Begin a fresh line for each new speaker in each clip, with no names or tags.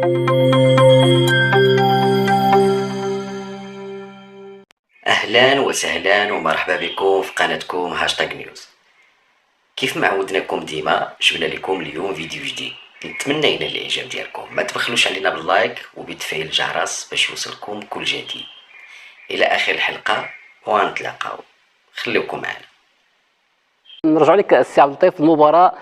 اهلا وسهلا ومرحبا بكم في قناتكم هاشتاغ نيوز. كيف ما عودناكم ديما جبنا لكم اليوم فيديو جديد، نتمنى ينال الاعجاب ديالكم. ما تبخلوش علينا باللايك وبتفعيل الجرس باش يوصلكم كل جديد. الى اخر الحلقه ونتلاقاو، خليكم معنا.
نرجع لك السي عبد اللطيف. المباراه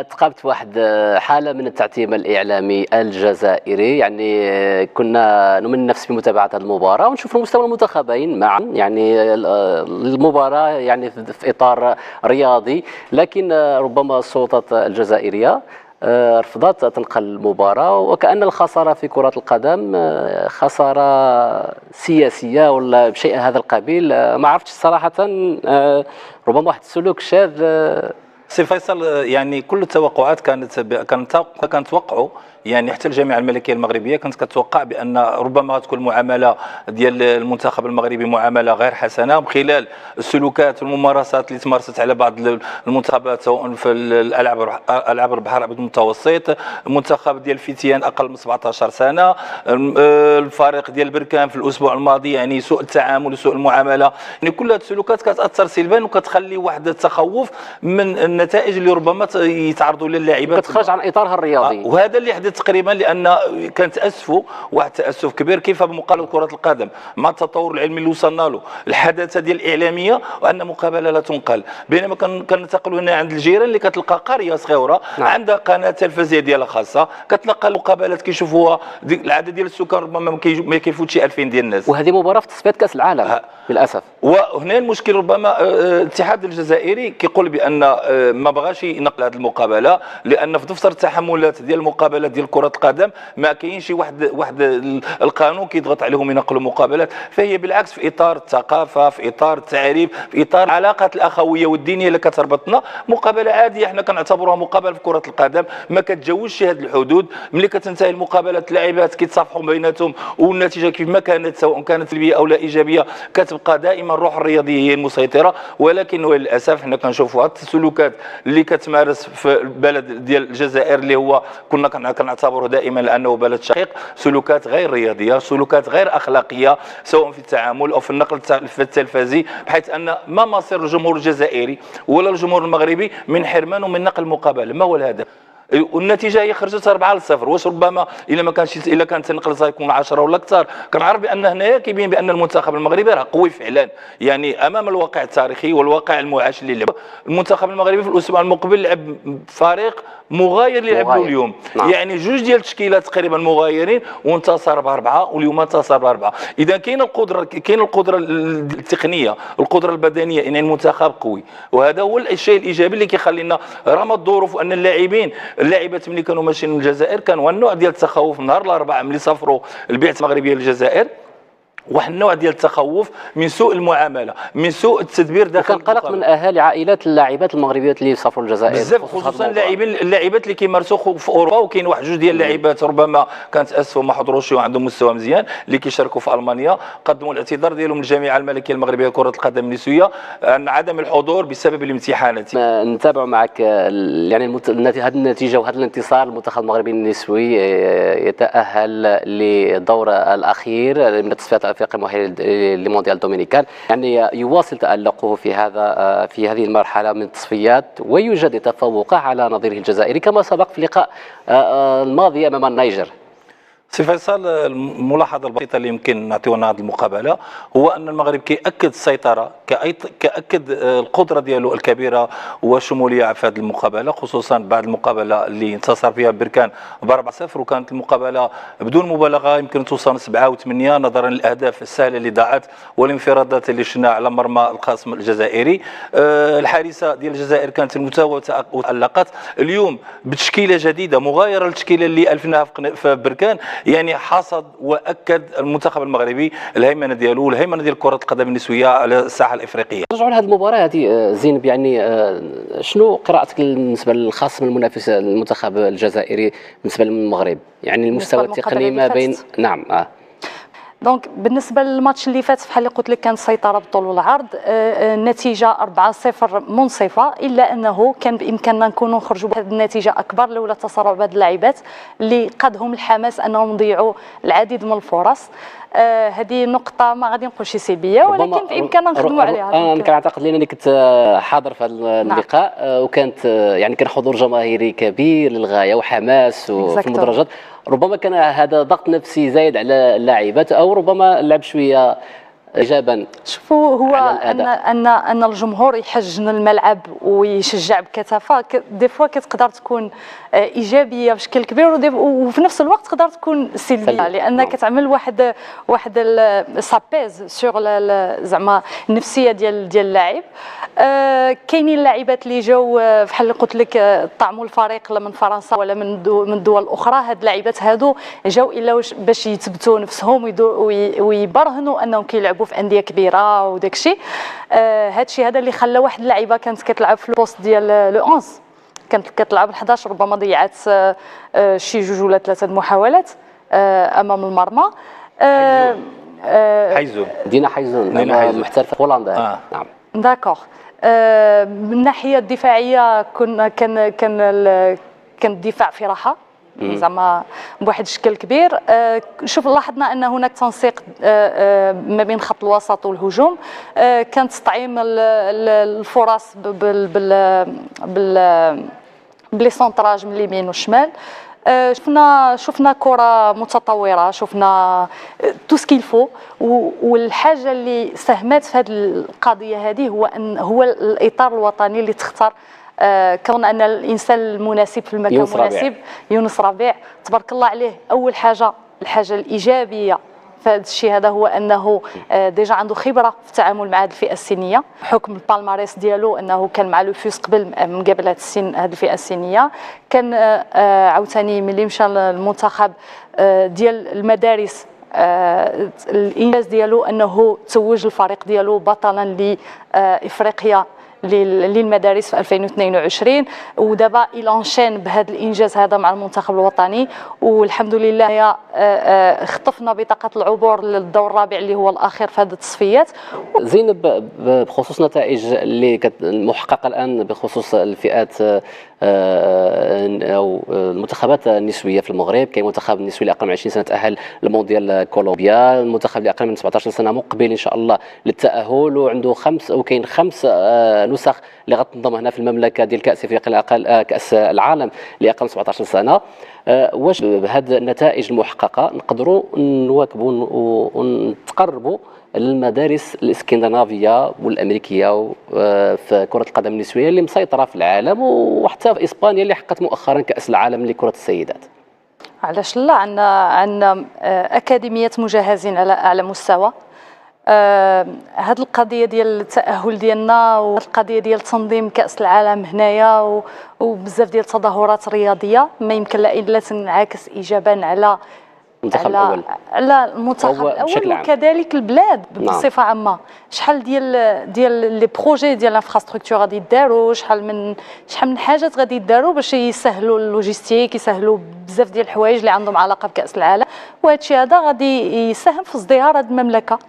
تقابلت واحد حاله من التعتيم الاعلامي الجزائري، يعني كنا نمن نفس بمتابعه هذه المباراه ونشوف مستوى المنتخبين معا، يعني المباراه يعني في اطار رياضي، لكن ربما السلطات الجزائريه رفضت تنقل المباراة، وكأن الخسارة في كرة القدم خسارة سياسية ولا بشيء هذا القبيل. ما عرفتش صراحة، ربما واحد السلوك شاذ.
سي فيصل، يعني كل التوقعات كانت توقعوا، يعني حتى الجامعه الملكيه المغربيه كانت كتوقع بان ربما غتكون المعامله ديال المنتخب المغربي معامله غير حسنه، من خلال السلوكات والممارسات اللي تمارست على بعض المنتخبات، سواء في العاب البحر الابيض المتوسط، المنتخب ديال الفتيان اقل من 17 سنه، الفريق ديال بركان في الاسبوع الماضي، يعني سوء التعامل وسوء المعامله. يعني كل هذه السلوكات كتاثر سلبا وكتخلي واحد التخوف من النتائج اللي ربما يتعرضوا لها اللاعبات،
كتخرج عن اطارها الرياضي.
وهذا اللي حدث تقريبا، لان كان تاسفوا واحد التاسف كبير كيف بمقابله كره القدم مع التطور العلمي اللي وصلنا له، الحداثه ديال الاعلاميه، وان مقابله لا تنقل. بينما كننتقلوا هنا عند الجيران اللي كتلقى قريه صغيره عندها قناه تلفزيونيه ديالها خاصه، كتلقى المقابلات كيشوفوها العدد ديال السكان ربما ما كيفوتش 2000 ديال الناس،
وهذه مباراه في تصفيات كاس العالم للاسف.
وهنا المشكل ربما الاتحاد الجزائري كيقول بان ما بغاش ينقل هذه المقابله، لان في دفتر التحملات ديال المقابلات ديال كره القدم ما كاينش واحد القانون كيضغط عليهم ينقلوا مقابلات، فهي بالعكس في اطار الثقافه، في اطار التعريف، في اطار العلاقات الاخويه والدينيه اللي كتربطنا. مقابله عاديه احنا كنعتبروها مقابله في كره القدم، ما كتجاوزش هذه الحدود. ملي كتنتهي المقابلات اللاعبات كيتصافحوا بيناتهم، والنتيجه كيف ما كانت سواء كانت سلبيه او لا ايجابيه كتبقى دائما الروح الرياضيه هي المسيطره. ولكن للاسف حنا كنشوفوا هذه السلوكات اللي كتمارس في البلد ديال الجزائر، اللي هو كنا كنعتبره دائما لانه بلد شقيق، سلوكات غير رياضيه، سلوكات غير اخلاقيه، سواء في التعامل او في النقل التلفزي، بحيث ان ما مصير الجمهور الجزائري ولا الجمهور المغربي من حرمان من نقل المقابله. ما هو الهدف؟ والنتيجه هي خرجت 4-0. واش ربما الا كانت النقل سيكون 10 ولا اكثر؟ كنعرف بان هنايا كيبين بان المنتخب المغربي راه قوي فعلا، يعني امام الواقع التاريخي والواقع المعاش اللي لعب المنتخب المغربي في الاسبوع المقبل لعب فريق مغاير اللي لعبوا اليوم. نعم. يعني جوج ديال التشكيلات تقريبا مغايرين، وانتصر ب4 واليوم انتصر ب4. اذا كاين القدره التقنيه، القدره البدنيه، ان المنتخب قوي، وهذا هو الشيء الايجابي اللي كيخلينا رغم الظروف، وان اللاعبات ملي كانوا ماشيين من الجزائر كان واحد النوع ديال التخوف من نهار الاربعاء ملي سافروا البعثه المغربيه للجزائر، واحد النوع ديال التخوف من سوء المعامله، من سوء التدبير داخل
وكان قلق من اهالي عائلات اللاعبات المغربيات اللي سافروا للجزائر
بزاف، خصوصا اللاعبات اللي كيمارسوا في اوروبا. وكاين واحد جوج ديال اللاعبات ربما كانت اسفوا ما حضروش وعندهم مستوى مزيان اللي كيشاركوا في المانيا، قدموا الاعتذار ديالهم للجامعه الملكيه المغربيه لكره القدم النسويه عن عدم الحضور بسبب الامتحانات.
نتابع معك يعني هذه النتيجه وهذا الانتصار، المنتخب المغربي النسوي يتاهل للدور الاخير من تصفيات افريقيا مؤهله لمونديال دومينيكان، يعني يواصل تالقه في هذه المرحله من التصفيات، ويوجد تفوقه على نظيره الجزائري كما سبق في اللقاء الماضي امام النيجر.
سي فيصل، الملاحظه البسيطه اللي يمكن نعطيوها هذه المقابله هو ان المغرب كيأكد السيطره، كأكد القدره ديالو الكبيره والشموليه في هذه المقابله، خصوصا بعد المقابله اللي انتصر فيها بركان ب4-0، وكانت المقابله بدون مبالغه يمكن توصل 7 و8 نظرا للاهداف السهله اللي ضاعت والانفرادات اللي شفنا على مرمى الخصم الجزائري. الحارسه ديال الجزائر كانت المتواجده وتألقت اليوم بتشكيله جديده مغايره للتشكيله اللي الفناها في بركان. يعني حصد واكد المنتخب المغربي الهيمنه ديالو والهيمنه ديال كره القدم النسويه على الساحه الافريقيه.
نرجعوا لهذه المباراه هذه زينب، يعني شنو قراءتك بالنسبه للخصم المنافس المنتخب الجزائري بالنسبه للمغرب؟ يعني المستوى التقني ما بين
دونك بالنسبه للماتش اللي فات بحال اللي قلت لك كان سيطره بالطول والعرض، النتيجه 4-0 منصفه، الا انه كان بامكاننا نكونوا نخرجوا بهذه النتيجه اكبر لولا تصرف بهاد اللاعبات اللي قادهم الحماس انهم يضيعوا العديد من الفرص. هذه نقطه ما غادي نقول شي سلبيه، ولكن بامكاننا نخدموا عليها.
انا كنعتقد لانني كنت حاضر في هذا اللقاء، وكانت يعني كان حضور جماهيري كبير للغايه وحماس في المدرجات. ربما كان هذا ضغط نفسي زايد على اللاعبات، او ربما اللعب شويه ايجابا.
شوفوا، هو ان الجمهور يحجن الملعب ويشجع بكثافه دي فوا كتقدر تكون ايجابيه بشكل كبير، وفي نفس الوقت تقدر تكون سلبيه، لان كتعمل واحد سابيز سور زعما النفسيه ديال اللاعب. كاينين لاعبات اللي جاو بحال اللي قلت لك طعموا الفريق لا من فرنسا ولا من الدول الاخرى. هاد اللاعبات هادو جاو الا باش يثبتوا نفسهم ويبرهنوا انهم كيلعبوا في انديه كبيره وداك الشيء. هادشي هذا اللي خلى واحد اللعيبه كانت كتلعب في البوست ديال لو 11 كانت كتلعب ال11، ربما ضيعت شي 2 ولا 3 محاولات امام المرمى.
حيزون
دينا حيزون محترفه هولندا. نعم
داكوغ. من الناحيه الدفاعيه كان الدفاع في راحه زعما بواحد الشكل كبير. شوف لاحظنا ان هناك تنسيق ما بين خط الوسط والهجوم، كان تطعيم الفرص بلي سونطراج من اليمين والشمال. شفنا كره متطوره، شفنا تو سكيل فو. والحاجه اللي ساهمت في هذه القضيه هذه هو الاطار الوطني اللي تختار. كون ان الانسان المناسب في المكان المناسب يونس ربيع تبارك الله عليه. اول حاجه الحاجه الايجابيه في هذا الشيء هذا هو انه ديجا عنده خبره في التعامل مع هذه الفئه السنيه، حكم البالماريس ديالو انه كان مع لو فيس قبل مقابله السن هذه الفئه السنيه. كان عاوتاني ملي مشى المنتخب ديال المدارس، الانجاز ديالو انه توج الفريق ديالو بطلا لافريقيا للمدارس في 2022، ودابا يلانشين بهذا الانجاز هذا مع المنتخب الوطني. والحمد لله خطفنا بطاقه العبور للدور الرابع اللي هو الاخير في هذه التصفيات.
زينب، بخصوص النتائج اللي محققه الان بخصوص الفئات او المنتخبات النسويه في المغرب، كاين منتخب النسوي اللي اقل من 20 سنه تاهل لمونديال كولومبيا، المنتخب اللي اقل من 17 سنه مقبل ان شاء الله للتاهل، وعنده كاين 5 نسخ اللي غتنظم هنا في المملكه ديال كاس افريقيا كاس العالم اللي اقل من 17 سنه. واش بهذه النتائج المحققه نقدروا نواكبوا ونتقربوا للمدارس الاسكندنافيه والامريكيه في كره القدم النسويه اللي مسيطره في العالم، وحتى في اسبانيا اللي حققت مؤخرا كاس العالم لكره السيدات؟
علاش لا؟ عندنا اكاديميات مجهزين على اعلى مستوى. هاد القضيه ديال التاهل ديالنا والقضيه ديال تنظيم كاس العالم هنايا وبزاف ديال التظاهرات الرياضيه ما يمكن الا تنعكس ايجابا على
المنتخب الاول،
على المنتخب الاول وكذلك البلاد بصفه عامه. شحال ديال لي بروجي ديال الانفراستركتور غادي يداروا، شحال من حاجات غادي يداروا باش يسهلوا اللوجيستيك، يسهلوا بزاف ديال الحوايج اللي عندهم علاقه بكاس العالم. وهذا الشيء هذا غادي يساهم في ازدهار هذه المملكه.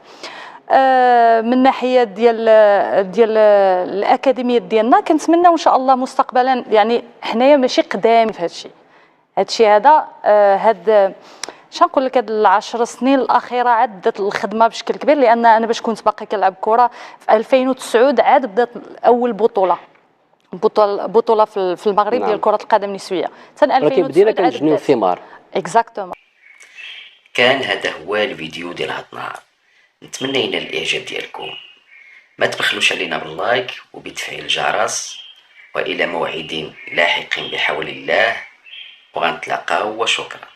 من ناحيه ديال الاكاديميات ديالنا كنتمناو ان شاء الله مستقبلا، يعني حنايا ماشي قدام في هذا الشيء هذا. هاد شنقول لك هاد 10 سنين الاخيره عدت الخدمه بشكل كبير، لان انا باش كنت باقي كنلعب كره في 2009 عاد بدات اول بطوله في المغرب ديال كره القدم النسويه. حتى 2009
بدينا كنجنيو الثمار.
اكزاكتومون.
كان هذا هو الفيديو ديال هاد النهار، نتمنى ينال الاعجاب ديالكم. ما تبخلوش علينا باللايك وبتفعيل الجرس، والى موعد لاحق بحول الله، وغنتلاقاو وشكرا.